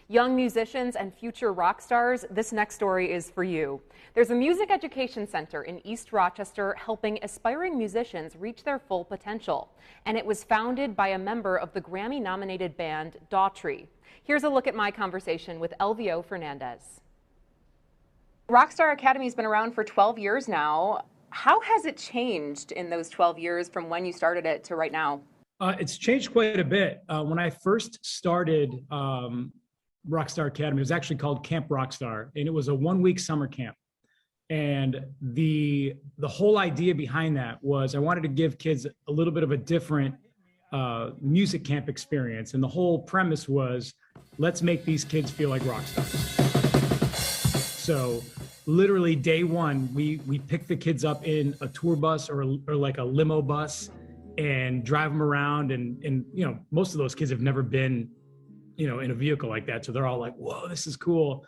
Young musicians and future rock stars, this next story is for you. There's a music education center in East Rochester helping aspiring musicians reach their full potential. And it was founded by a member of the Grammy-nominated band Daughtry. Here's a look at my conversation with Elvio Fernandes. ROC Star Academy has been around for 12 years now. How has it changed in those 12 years from when you started it to right now? It's changed quite a bit. When I first started ROC Star Academy, it was actually called Camp Rockstar, and it was a 1-week summer camp. And the whole idea behind that was I wanted to give kids a little bit of a different music camp experience. And the whole premise was, let's make these kids feel like rock stars. So literally day one, we pick the kids up in a tour bus or like a limo bus and drive them around. And you know, most of those kids have never been, you know, in a vehicle like that. So they're all like, whoa, this is cool.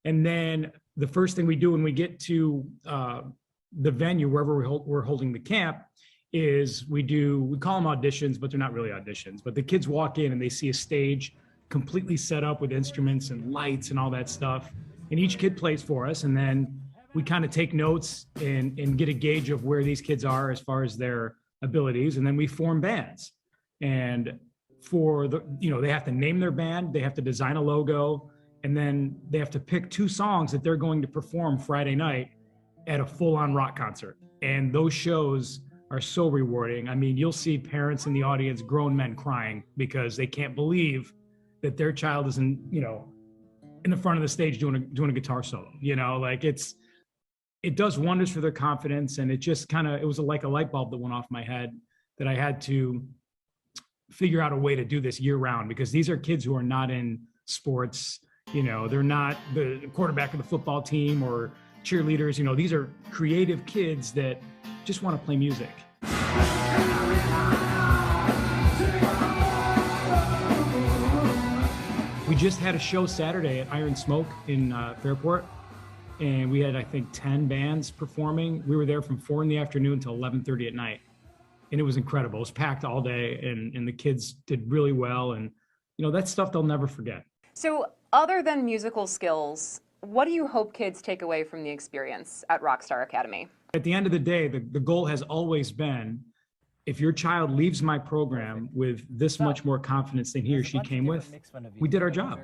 And then the first thing we do when we get to the venue, wherever we're holding the camp, is we call them auditions, but they're not really auditions. But the kids walk in and they see a stage completely set up with instruments and lights and all that stuff. And each kid plays for us. And then we kind of take notes and get a gauge of where these kids are as far as their abilities. And then we form bands. And for the, you know, they have to name their band, they have to design a logo, and then they have to pick 2 songs that they're going to perform Friday night at a full-on rock concert. And those shows are so rewarding. I mean, you'll see parents in the audience, grown men crying because they can't believe that their child is in the front of the stage doing a guitar solo. You know, like it does wonders for their confidence. And it was like a light bulb that went off my head that I had to figure out a way to do this year round, because these are kids who are not in sports. You know, they're not the quarterback of the football team or cheerleaders. You know, these are creative kids that just want to play music. We just had a show Saturday at Iron Smoke in Fairport, and we had, I think, 10 bands performing. We were there from 4 in the afternoon till 11:30 at night, and it was incredible. It was packed all day, and the kids did really well, and you know, that's stuff they'll never forget. So other than musical skills, what do you hope kids take away from the experience at ROC Star Academy? At the end of the day, the goal has always been, if your child leaves my program with this much more confidence than he or she came with, we did our job.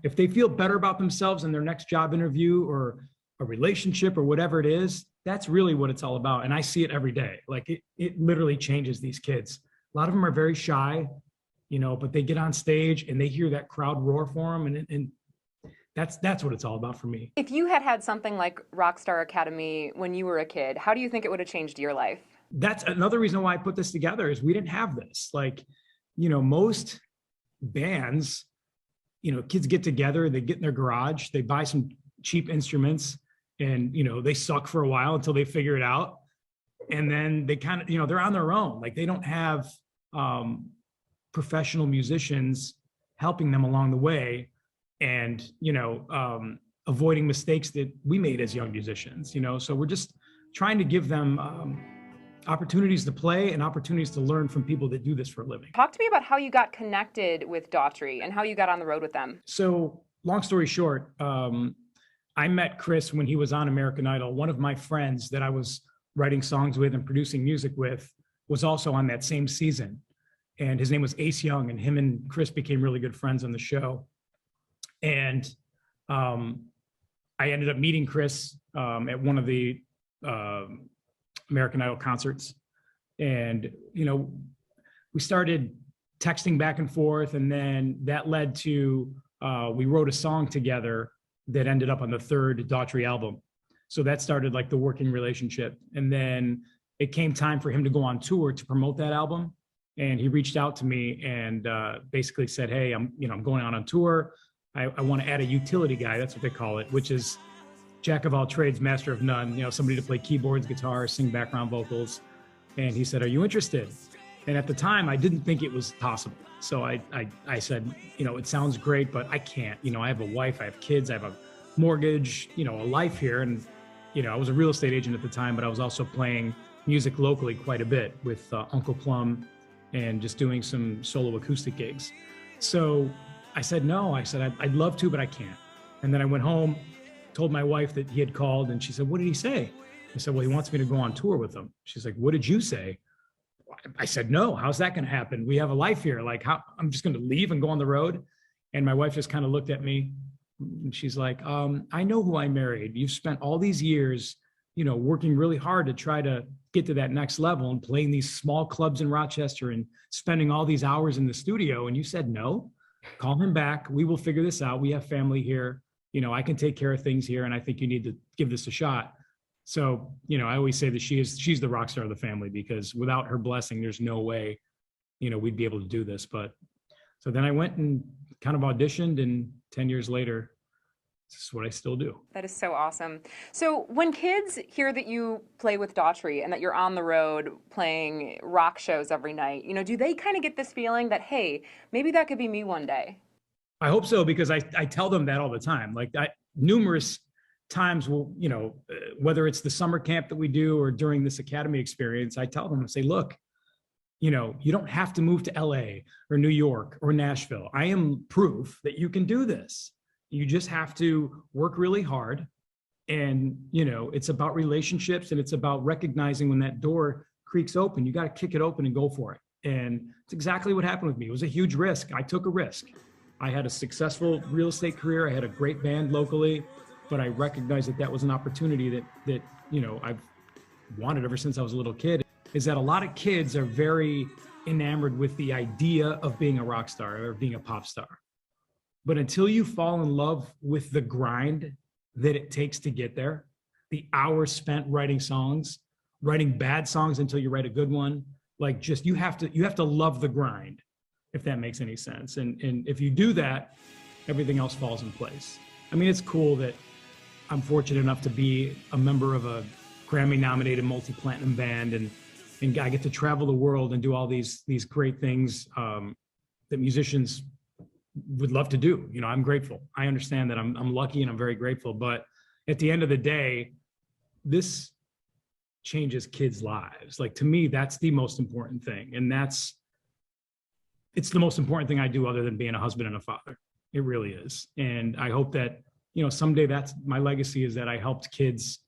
If they feel better about themselves in their next job interview or a relationship or whatever it is, that's really what it's all about. And I see it every day. Like it literally changes these kids. A lot of them are very shy, you know, but they get on stage and they hear that crowd roar for them. And that's what it's all about for me. If you had something like ROC Star Academy when you were a kid, how do you think it would have changed your life? That's another reason why I put this together, is we didn't have this. Like, you know, most bands, you know, kids get together, they get in their garage, they buy some cheap instruments, and, you know, they suck for a while until they figure it out. And then they kind of, you know, they're on their own. Like, they don't have professional musicians helping them along the way and, you know, avoiding mistakes that we made as young musicians, you know. So we're just trying to give them opportunities to play and opportunities to learn from people that do this for a living. Talk to me about how you got connected with Daughtry and how you got on the road with them. So long story short, I met Chris when he was on American Idol. One of my friends that I was writing songs with and producing music with was also on that same season. And his name was Ace Young, and him and Chris became really good friends on the show. And I ended up meeting Chris at one of the American Idol concerts. And, you know, we started texting back and forth, and then that led to, we wrote a song together that ended up on the 3rd Daughtry album. So that started like the working relationship. And then it came time for him to go on tour to promote that album. And he reached out to me and basically said, hey, I'm going on tour. I want to add a utility guy. That's what they call it, which is jack of all trades, master of none, you know, somebody to play keyboards, guitar, sing background vocals. And he said, are you interested? And at the time, I didn't think it was possible. So I said, you know, it sounds great, but I can't. You know, I have a wife, I have kids, I have a mortgage, you know, a life here. And, you know, I was a real estate agent at the time, but I was also playing music locally quite a bit with Uncle Plum and just doing some solo acoustic gigs. So I said, no. I said, I'd love to, but I can't. And then I went home, told my wife that he had called, and she said, what did he say? I said, well, he wants me to go on tour with him. She's like, what did you say? I said, no, how's that going to happen? We have a life here. Like, how I'm just going to leave and go on the road. And my wife just kind of looked at me and she's like, I know who I married. You've spent all these years, working really hard to try to get to that next level and playing these small clubs in Rochester and spending all these hours in the studio. And you said, no, call him back. We will figure this out. We have family here. I can take care of things here. And I think you need to give this a shot. So, I always say that she's the rock star of the family, because without her blessing, there's no way, we'd be able to do this. But so then I went and kind of auditioned, and 10 years later, this is what I still do. That is so awesome. So when kids hear that you play with Daughtry and that you're on the road playing rock shows every night, do they kind of get this feeling that, hey, maybe that could be me one day? I hope so, because I tell them that all the time. Like, numerous times will, whether it's the summer camp that we do or during this academy experience, I tell them, I say, look, you don't have to move to LA or New York or Nashville. I am proof that you can do this. You just have to work really hard. And, it's about relationships, and it's about recognizing when that door creaks open, you got to kick it open and go for it. And it's exactly what happened with me. It was a huge risk. I took a risk. I had a successful real estate career. I had a great band locally. But I recognized that was an opportunity that I've wanted ever since I was a little kid, is that a lot of kids are very enamored with the idea of being a rock star or being a pop star. But until you fall in love with the grind that it takes to get there, the hours spent writing songs, writing bad songs until you write a good one, like, just you have to love the grind, if that makes any sense. And if you do that, everything else falls in place. I mean, it's cool that I'm fortunate enough to be a member of a Grammy-nominated multi-platinum band, and I get to travel the world and do all these great things that musicians would love to do. I'm grateful. I understand that I'm lucky, and I'm very grateful. But at the end of the day, this changes kids' lives. Like, to me, that's the most important thing, and it's the most important thing I do, other than being a husband and a father. It really is. And I hope that someday that's my legacy, is that I helped kids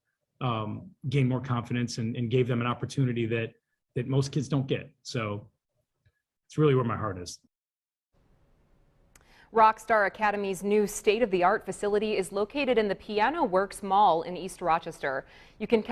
gain more confidence and gave them an opportunity that most kids don't get. So it's really where my heart is. ROC Star Academy's new state-of-the-art facility is located in the Piano Works Mall in East Rochester. You can catch